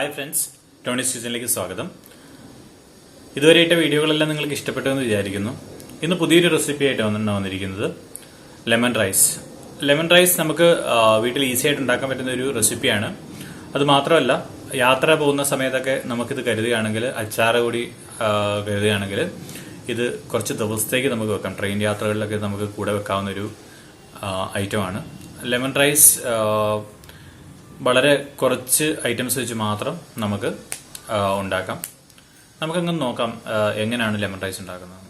Hi friends, Tony's കിച്ചണിലേക്ക് സ്വാഗതം. ഇതുവരെയിട്ട വീഡിയോകളെല്ലാം നിങ്ങൾക്ക് ഇഷ്ടപ്പെട്ടെന്ന് വിചാരിക്കുന്നു. ഇന്ന് പുതിയൊരു റെസിപ്പി ആയിട്ടാണ് വന്നിരിക്കുന്നത്. Lemon rice. ലെമൺ റൈസ് നമുക്ക് വീട്ടിൽ ഈസി ആയിട്ട് ഉണ്ടാക്കാൻ പറ്റുന്ന ഒരു റെസിപ്പിയാണ്. അത് മാത്രമല്ല, യാത്ര പോകുന്ന സമയത്തൊക്കെ നമുക്കിത് കരുതുകയാണെങ്കിൽ, അച്ചാറ് കൂടി കരുതുകയാണെങ്കിൽ ഇത് കുറച്ച് ദിവസത്തേക്ക് നമുക്ക് വെക്കാം. ട്രെയിൻ യാത്രകളിലൊക്കെ നമുക്ക് കൂടെ വെക്കാവുന്ന ഒരു ഐറ്റമാണ് ലെമൺ റൈസ്. വളരെ കുറച്ച് ഐറ്റംസ് വെച്ച് മാത്രം നമുക്ക് ഉണ്ടാക്കാം. നമുക്കങ്ങനെ നോക്കാം എങ്ങനെയാണ് ലെമൺ റൈസ് ഉണ്ടാക്കുന്നത്.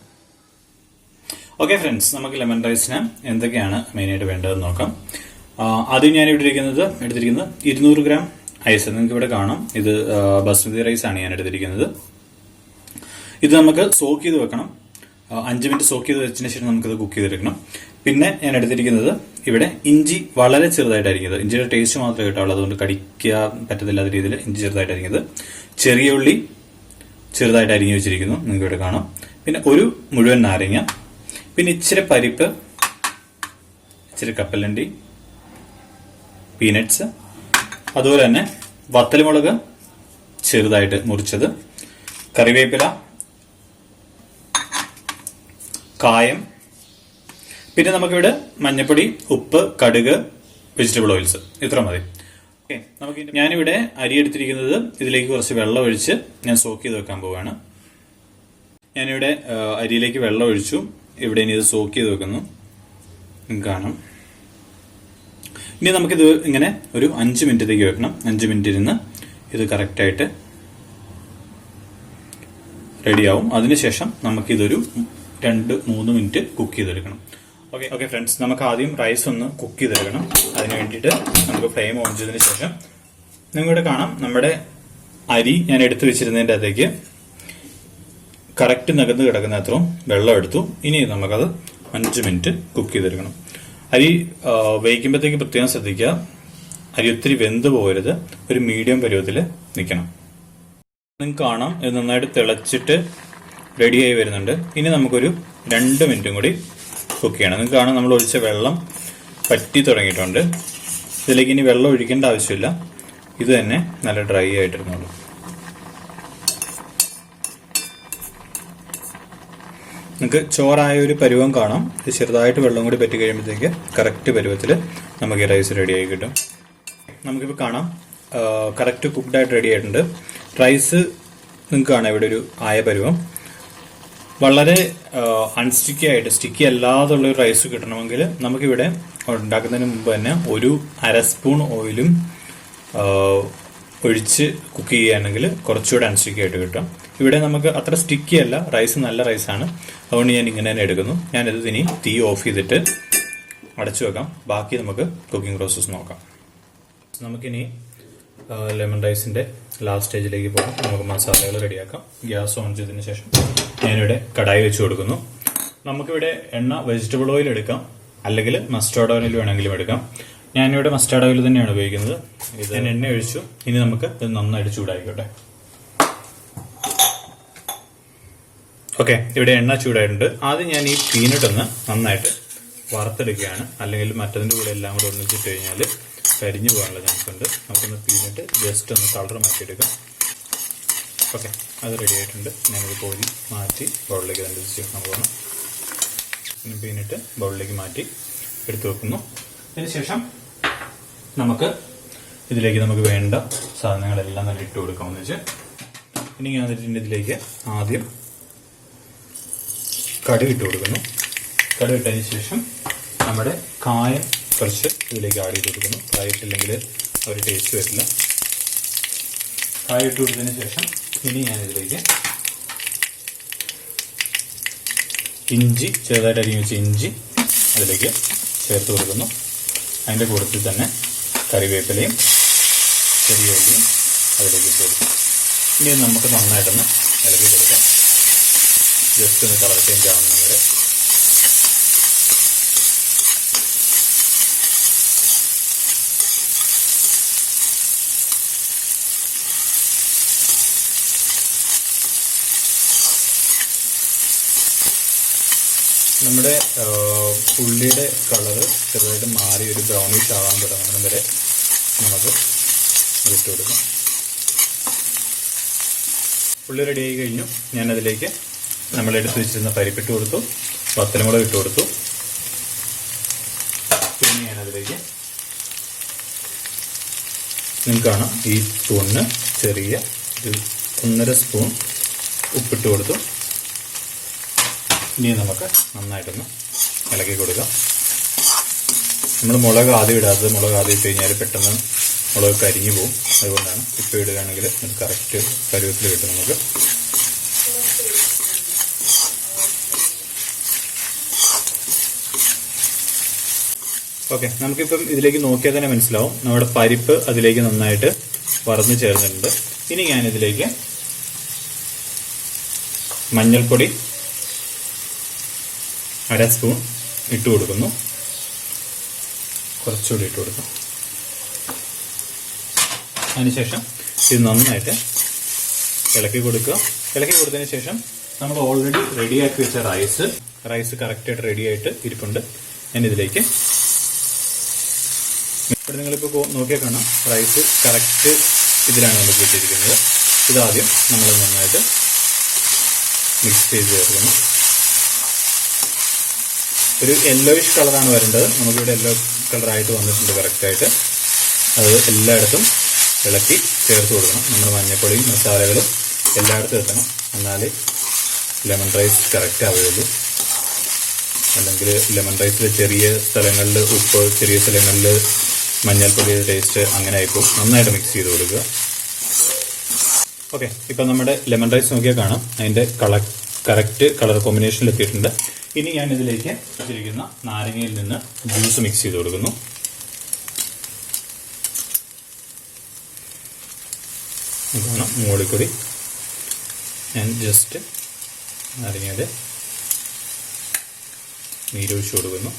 ഓക്കെ ഫ്രണ്ട്സ്, നമുക്ക് ലെമൺ റൈസിന് എന്തൊക്കെയാണ് മെയിനായിട്ട് വേണ്ടതെന്ന് നോക്കാം. ആദ്യം ഞാൻ എടുത്തിരിക്കുന്നത് 200 ഗ്രാം ഐസ്. നിങ്ങൾക്ക് ഇവിടെ കാണാം, ഇത് ബസ്മതി റൈസ് ആണ് ഞാൻ എടുത്തിരിക്കുന്നത്. ഇത് നമുക്ക് സോക്ക് ചെയ്ത് വെക്കണം. 5 മിനിറ്റ് സോക്ക് ചെയ്ത് വെച്ചതിന് ശേഷം നമുക്കിത് കുക്ക് ചെയ്തെടുക്കണം. പിന്നെ ഞാൻ എടുത്തിരിക്കുന്നത് ഇവിടെ ഇഞ്ചി വളരെ ചെറുതായിട്ടായിരിക്കുന്നത്. ഇഞ്ചിയുടെ ടേസ്റ്റ് മാത്രമേ കിട്ടാവുള്ളൂ, അതുകൊണ്ട് കടിക്കാൻ പറ്റത്തില്ലാത്ത രീതിയിൽ ഇഞ്ചി ചെറുതായിട്ടായിരിക്കുന്നത്. ചെറിയ ഉള്ളി ചെറുതായിട്ട് അരിഞ്ഞു വെച്ചിരിക്കുന്നു, നിങ്ങൾക്ക് ഇവിടെ കാണാം. പിന്നെ ഒരു മുഴുവൻ നാരങ്ങ, പിന്നെ ഇച്ചിരി പരിപ്പ്, ഇച്ചിരി കപ്പലണ്ടി, പീനട്സ്, അതുപോലെ തന്നെ വത്തൽമുളക് ചെറുതായിട്ട് മുറിച്ചത്, കറിവേപ്പില, കായം, പിന്നെ നമുക്കിവിടെ മഞ്ഞൾപ്പൊടി, ഉപ്പ്, കടുക്, വെജിറ്റബിൾ ഓയിൽസ്, ഇത്ര മതി. ഓക്കെ, നമുക്ക് ഞാനിവിടെ അരി എടുത്തിരിക്കുന്നത്, ഇതിലേക്ക് കുറച്ച് വെള്ളം ഒഴിച്ച് ഞാൻ സോക്ക് ചെയ്ത് വെക്കാൻ പോവുകയാണ്. ഞാനിവിടെ അരിയിലേക്ക് വെള്ളം ഒഴിച്ചു. ഇവിടെ ഇനി ഇത് സോക്ക് ചെയ്ത് വെക്കുന്നു, നിങ്ങൾക്ക് കാണാം. ഇനി നമുക്കിത് ഇങ്ങനെ ഒരു 5 മിനിറ്റത്തേക്ക് വെക്കണം. 5 മിനിറ്റ് ഇരുന്ന് ഇത് കറക്റ്റായിട്ട് റെഡിയാവും. അതിനുശേഷം നമുക്കിതൊരു 2-3 മിനിറ്റ് കുക്ക് ചെയ്തെടുക്കണം. ഓക്കെ ഫ്രണ്ട്സ്, നമുക്ക് ആദ്യം റൈസ് ഒന്ന് കുക്ക് ചെയ്തെടുക്കണം. അതിന് വേണ്ടിയിട്ട് നമുക്ക് ഫ്ലെയിം ഓൺ ചെയ്തതിന് ശേഷം നിങ്ങളിവിടെ കാണാം, നമ്മുടെ അരി ഞാൻ എടുത്തു വെച്ചിരുന്നതിൻ്റെ അകത്തേക്ക് കറക്റ്റ് നകന്ന് കിടക്കുന്ന അത്രയും വെള്ളം എടുത്തു. ഇനി നമുക്കത് 5 മിനിറ്റ് കുക്ക് ചെയ്തെടുക്കണം. അരി വേവിക്കുമ്പോഴത്തേക്ക് പ്രത്യേകം ശ്രദ്ധിക്കുക, അരി ഒത്തിരി വെന്ത് പോകരുത്, ഒരു മീഡിയം പരുവത്തിൽ നിൽക്കണം. നിങ്ങൾക്ക് കാണാം, ഇത് നന്നായിട്ട് തിളച്ചിട്ട് റെഡിയായി വരുന്നുണ്ട്. ഇനി നമുക്കൊരു 2 മിനിറ്റും കൂടി കുക്ക് ചെയ്യണം. നിങ്ങൾക്ക് കാണാം, നമ്മൾ ഒഴിച്ച വെള്ളം പറ്റി തുടങ്ങിയിട്ടുണ്ട്. ഇതിലേക്ക് ഇനി വെള്ളം ഒഴിക്കേണ്ട ആവശ്യമില്ല, ഇത് തന്നെ നല്ല ഡ്രൈ ആയിട്ടിരുന്നുള്ളൂ. നിങ്ങൾക്ക് ചോറായ ഒരു പരുവം കാണാം. ഇത് ചെറുതായിട്ട് വെള്ളം കൂടി പറ്റി കഴിയുമ്പോഴത്തേക്ക് കറക്റ്റ് പരുവത്തിൽ നമുക്ക് ഈ റൈസ് റെഡിയായി കിട്ടും. നമുക്കിപ്പോൾ കാണാം, കറക്റ്റ് കുക്ക്ഡായിട്ട് റെഡി ആയിട്ടുണ്ട്. റൈസ് നിങ്ങൾക്ക് കാണാം ഇവിടെ ഒരു ആയ പരുവം. വളരെ അൺസ്റ്റിക്കി ആയിട്ട്, സ്റ്റിക്കി അല്ലാതുള്ള ഒരു റൈസ് കിട്ടണമെങ്കിൽ നമുക്കിവിടെ ഉണ്ടാക്കുന്നതിന് മുമ്പ് തന്നെ ഒരു 1/2 സ്പൂൺ ഓയിലും ഒഴിച്ച് കുക്ക് ചെയ്യുകയാണെങ്കിൽ കുറച്ചുകൂടെ അൺസ്റ്റിക്കി ആയിട്ട് കിട്ടും. ഇവിടെ നമുക്ക് അത്ര സ്റ്റിക്കി അല്ല, റൈസ് നല്ല റൈസാണ്, അതുകൊണ്ട് ഞാൻ ഇങ്ങനെ തന്നെ എടുക്കുന്നു. ഞാനിത് ഇനി തീ ഓഫ് ചെയ്തിട്ട് അടച്ചു വെക്കാം. ബാക്കി നമുക്ക് കുക്കിംഗ് പ്രോസസ്സ് നോക്കാം. നമുക്കിനി ലെമൺ റൈസിന്റെ ലാസ്റ്റ് സ്റ്റേജിലേക്ക് പോകാം. നമുക്ക് മസാലകൾ റെഡിയാക്കാം. ഗ്യാസ് ഓൺ ചെയ്തതിന് ശേഷം ഞാനിവിടെ കടായി വെച്ച് കൊടുക്കുന്നു. നമുക്കിവിടെ എണ്ണ വെജിറ്റബിൾ ഓയിൽ എടുക്കാം, അല്ലെങ്കിൽ മസ്റ്റാർഡ് ഓയിൽ വേണമെങ്കിലും എടുക്കാം. ഞാനിവിടെ മസ്റ്റാർഡ് ഓയിൽ തന്നെയാണ് ഉപയോഗിക്കുന്നത്. ഇത് ഞാൻ എണ്ണ ഒഴിച്ചു. ഇനി നമുക്ക് ഇത് നന്നായിട്ട് ചൂടായിക്കോട്ടെ. ഓക്കെ, ഇവിടെ എണ്ണ ചൂടായിട്ടുണ്ട്. ആദ്യം ഞാൻ ഈ പീനട്ട് ഒന്ന് നന്നായിട്ട് വറുത്തെടുക്കുകയാണ്, അല്ലെങ്കിൽ മറ്റതിൻ്റെ കൂടെ എല്ലാം കൂടെ ഒന്നിച്ചിട്ട് കഴിഞ്ഞാൽ കരിഞ്ഞു പോകാനുള്ള ചാൻസ് ഉണ്ട്. നമുക്കൊന്ന് പീനട്ട് ജസ്റ്റ് ഒന്ന് കളർ മാറ്റിയെടുക്കാം. ഓക്കെ, അത് റെഡി ആയിട്ടുണ്ട്. ഞാനത് കോരി മാറ്റി ബൗളിലേക്ക് തന്നെ ചേർക്കാൻ പോകണം. പിന്നെ പീനട്ട് ബൗളിലേക്ക് മാറ്റി എടുത്തു വെക്കുന്നു. അതിനുശേഷം നമുക്ക് ഇതിലേക്ക് നമുക്ക് വേണ്ട സാധനങ്ങളെല്ലാം തന്നെ ഇട്ട് കൊടുക്കാമെന്ന് വെച്ച് ഇനി ഞാൻ ഇതിലേക്ക് ആദ്യം കടുക് ഇട്ട് കൊടുക്കുന്നു. കടുക് ഇട്ടതിന് ശേഷം നമ്മുടെ കായം കുറച്ച് ഇതിലേക്ക് ആഡ് ചെയ്ത് കൊടുക്കുന്നു. കായിട്ടില്ലെങ്കിൽ ഒരു ടേസ്റ്റ് വരില്ല. കായ ഇട്ട് കൊടുത്തതിന് ശേഷം ഇനി ഞാനിതിലേക്ക് ഇഞ്ചി, ചെറുതായിട്ട് അരിഞ്ഞ് വെച്ച ഇഞ്ചി അതിലേക്ക് ചേർത്ത് കൊടുക്കുന്നു. അതിൻ്റെ കൂട്ടത്തിൽ തന്നെ കറിവേപ്പിലയും ചെറിയ ഉള്ളിയും അതിലേക്ക് ഇട്ട് കൊടുക്കും. ഇനി നമുക്ക് നന്നായിട്ടൊന്ന് ഇളക്കി കൊടുക്കാം. ജസ്റ്റ് ഒന്ന് കളർ ചേഞ്ച് ആവുന്നത് വരെ. നമ്മുടെ ഉള്ളിയുടെ കളറ് ചെറുതായിട്ട് മാറി ഒരു ബ്രൗണിഷ് ആവാൻ തുടങ്ങുന്നത് വരെ നമുക്ക് ഇട്ട് കൊടുക്കാം. ഉള്ളി റെഡി ആയി കഴിഞ്ഞു. ഞാനതിലേക്ക് നമ്മളെടുത്ത് വെച്ചിരുന്ന പരിപ്പിട്ട് കൊടുത്തു, വത്തലമുളക് ഇട്ട് കൊടുത്തു. പിന്നെ ഞാനതിലേക്ക് നിങ്ങൾക്ക് കാണാം ഈ സ്പൂണിന് ചെറിയ 1.5 സ്പൂൺ ഉപ്പിട്ട് കൊടുത്തു. ഇനി നമുക്ക് നന്നായിട്ടൊന്ന് ഇളക്കി കൊടുക്കാം. നമ്മൾ മുളക് ആദ്യം ഇടാത്തത്, മുളക് ആദ്യം ഇട്ട് കഴിഞ്ഞാൽ പെട്ടെന്ന് മുളക് കരിഞ്ഞു പോകും. അതുകൊണ്ടാണ് ഇപ്പോൾ ഇടുകയാണെങ്കിൽ അത് കറക്റ്റ് പരുവത്തിൽ കിട്ടും നമുക്ക്. ഓക്കെ, നമുക്കിപ്പം ഇതിലേക്ക് നോക്കിയാൽ തന്നെ മനസ്സിലാവും നമ്മുടെ പരിപ്പ് അതിലേക്ക് നന്നായിട്ട് വറന്ന് ചേർന്നിട്ടുണ്ട്. ഇനി ഞാനിതിലേക്ക് മഞ്ഞൾപ്പൊടി 1/2 സ്പൂൺ ഇട്ട് കൊടുക്കുന്നു. കുറച്ചുകൂടി ഇട്ട് കൊടുക്കും. അതിനുശേഷം ഇത് നന്നായിട്ട് ഇളക്കി കൊടുക്കുക. ഇളക്കി കൊടുത്തതിന് ശേഷം നമ്മൾ ഓൾറെഡി റെഡിയാക്കി വെച്ച റൈസ് കറക്റ്റായിട്ട് റെഡിയായിട്ട് ഇരിപ്പുണ്ട്. ഞാനിതിലേക്ക് ഇവിടെ നിങ്ങളിപ്പോൾ നോക്കിയാൽ കാണാം റൈസ് കറക്റ്റ് ഇതിലാണ് നമുക്ക് കിട്ടിയിരിക്കുന്നത്. ഇതാദ്യം നമ്മൾ നന്നായിട്ട് മിക്സ് ചെയ്ത് ചേർക്കുന്നു. ഒരു യെല്ലോയിഷ് കളറാണ് വരേണ്ടത്. നമുക്കിവിടെ യെല്ലോ കളറായിട്ട് വന്നിട്ടുണ്ട് കറക്റ്റായിട്ട്. അത് എല്ലായിടത്തും ഇളക്കി ചേർത്ത് കൊടുക്കണം. നമ്മുടെ മഞ്ഞപ്പൊടിയും മസാലകളും എല്ലായിടത്തും എത്തണം. എന്നാലേ ലെമൺ റൈസ് കറക്റ്റ് ആവുകയുള്ളൂ. അല്ലെങ്കിൽ ലെമൺ റൈസിൽ ചെറിയ സ്ഥലങ്ങളിൽ ഉപ്പ്, ചെറിയ സ്ഥലങ്ങളിൽ മഞ്ഞൾപ്പൊടിയുടെ ടേസ്റ്റ് അങ്ങനെ ആയിപ്പോൾ നന്നായിട്ട് മിക്സ് ചെയ്ത് കൊടുക്കുക. ഓക്കെ, ഇപ്പം നമ്മുടെ ലെമൺ റൈസ് നോക്കിയാൽ കാണാം അതിൻ്റെ കറക്റ്റ് കളർ കോമ്പിനേഷനിൽ എത്തിയിട്ടുണ്ട്. ഇനി ഞാൻ ഇതിലേക്ക് വെച്ചിരിക്കുന്ന നാരങ്ങയിൽ നിന്ന് ജ്യൂസ് മിക്സ് ചെയ്ത് കൊടുക്കുന്നു. കാണാം മുകളിൽ കൂടി ഞാൻ ജസ്റ്റ് നാരങ്ങയുടെ നീരൊഴിച്ച് കൊടുക്കുന്നു.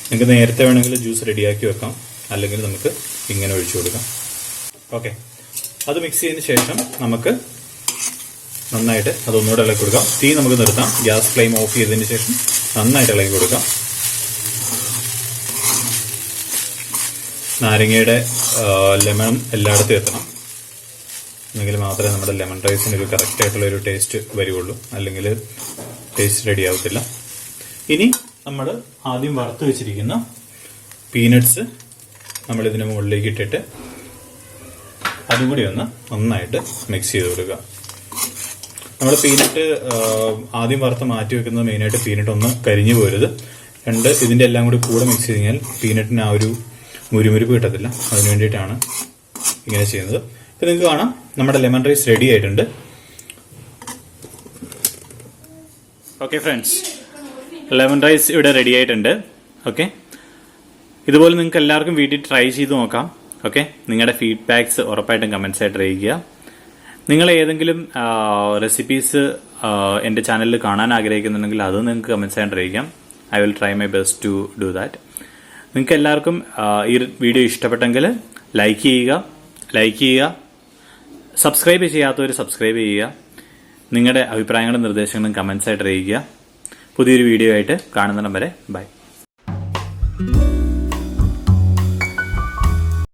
നിങ്ങൾക്ക് നേരത്തെ വേണമെങ്കിൽ ജ്യൂസ് റെഡിയാക്കി വെക്കാം, അല്ലെങ്കിൽ നമുക്ക് ഇങ്ങനെ ഒഴിച്ചു കൊടുക്കാം. ഓക്കെ, അത് മിക്സ് ചെയ്തതിന് ശേഷം നമുക്ക് നന്നായിട്ട് അതൊന്നുകൂടെ ഇളക്കി കൊടുക്കാം. തീ നമുക്ക് നിർത്താം. ഗ്യാസ് ഫ്ലെയിം ഓഫ് ചെയ്തതിന് ശേഷം നന്നായിട്ട് ഇളക്കി കൊടുക്കാം. നാരങ്ങയുടെ ലെമൺ എല്ലായിടത്തും എത്തണം. എന്നെങ്കിൽ മാത്രമേ നമ്മുടെ ലെമൺ റൈസിന് ഒരു കറക്റ്റായിട്ടുള്ള ഒരു ടേസ്റ്റ് വരുള്ളൂ. അല്ലെങ്കിൽ ടേസ്റ്റ് റെഡി ആവത്തില്ല. ഇനി നമ്മൾ ആദ്യം വറുത്ത് വെച്ചിരിക്കുന്ന പീനട്സ് നമ്മളിതിന് മുകളിലേക്ക് ഇട്ടിട്ട് അതും കൂടി ഒന്ന് നന്നായിട്ട് മിക്സ് ചെയ്ത് കൊടുക്കുക. നമ്മൾ പീനട്ട് ആദ്യം വറുത്ത് മാറ്റി വെക്കുന്നത് മെയിനായിട്ട് പീനട്ട് ഒന്ന് കരിഞ്ഞു പോരുത്. ഇതിൻ്റെ എല്ലാം കൂടെ മിക്സ് ചെയ്ത് കഴിഞ്ഞാൽ പീനട്ടിന് ആ ഒരു മുരുമുരുപ്പ് കിട്ടത്തില്ല. അതിന് വേണ്ടിയിട്ടാണ് ഇങ്ങനെ ചെയ്യുന്നത്. ഇപ്പം നിങ്ങൾക്ക് കാണാം നമ്മുടെ ലെമൺ റൈസ് റെഡി ആയിട്ടുണ്ട്. ഓക്കെ ഫ്രണ്ട്സ്, ലെമൺ റൈസ് ഇവിടെ റെഡി ആയിട്ടുണ്ട്. ഓക്കെ, ഇതുപോലെ നിങ്ങൾക്ക് എല്ലാവർക്കും വീട്ടിൽ ട്രൈ ചെയ്ത് നോക്കാം. ഓക്കെ, നിങ്ങളുടെ ഫീഡ്ബാക്സ് ഉറപ്പായിട്ടും കമൻസ് ആയിട്ട് അറിയിക്കുക. നിങ്ങൾ ഏതെങ്കിലും റെസിപ്പീസ് എൻ്റെ ചാനലിൽ കാണാൻ ആഗ്രഹിക്കുന്നുണ്ടെങ്കിൽ അത് നിങ്ങൾക്ക് കമൻസ് ആയിട്ട് അറിയിക്കാം. I will try my best to do that. നിങ്ങൾക്ക് എല്ലാവർക്കും ഈ വീഡിയോ ഇഷ്ടപ്പെട്ടെങ്കിൽ ലൈക്ക് ചെയ്യുക. സബ്സ്ക്രൈബ് ചെയ്യാത്തവർ സബ്സ്ക്രൈബ് ചെയ്യുക. നിങ്ങളുടെ അഭിപ്രായങ്ങളും നിർദ്ദേശങ്ങളും കമൻസ് ആയിട്ട് അറിയിക്കുക. പുതിയൊരു വീഡിയോ ആയിട്ട് കാണുന്നിടം വരെ ബൈ.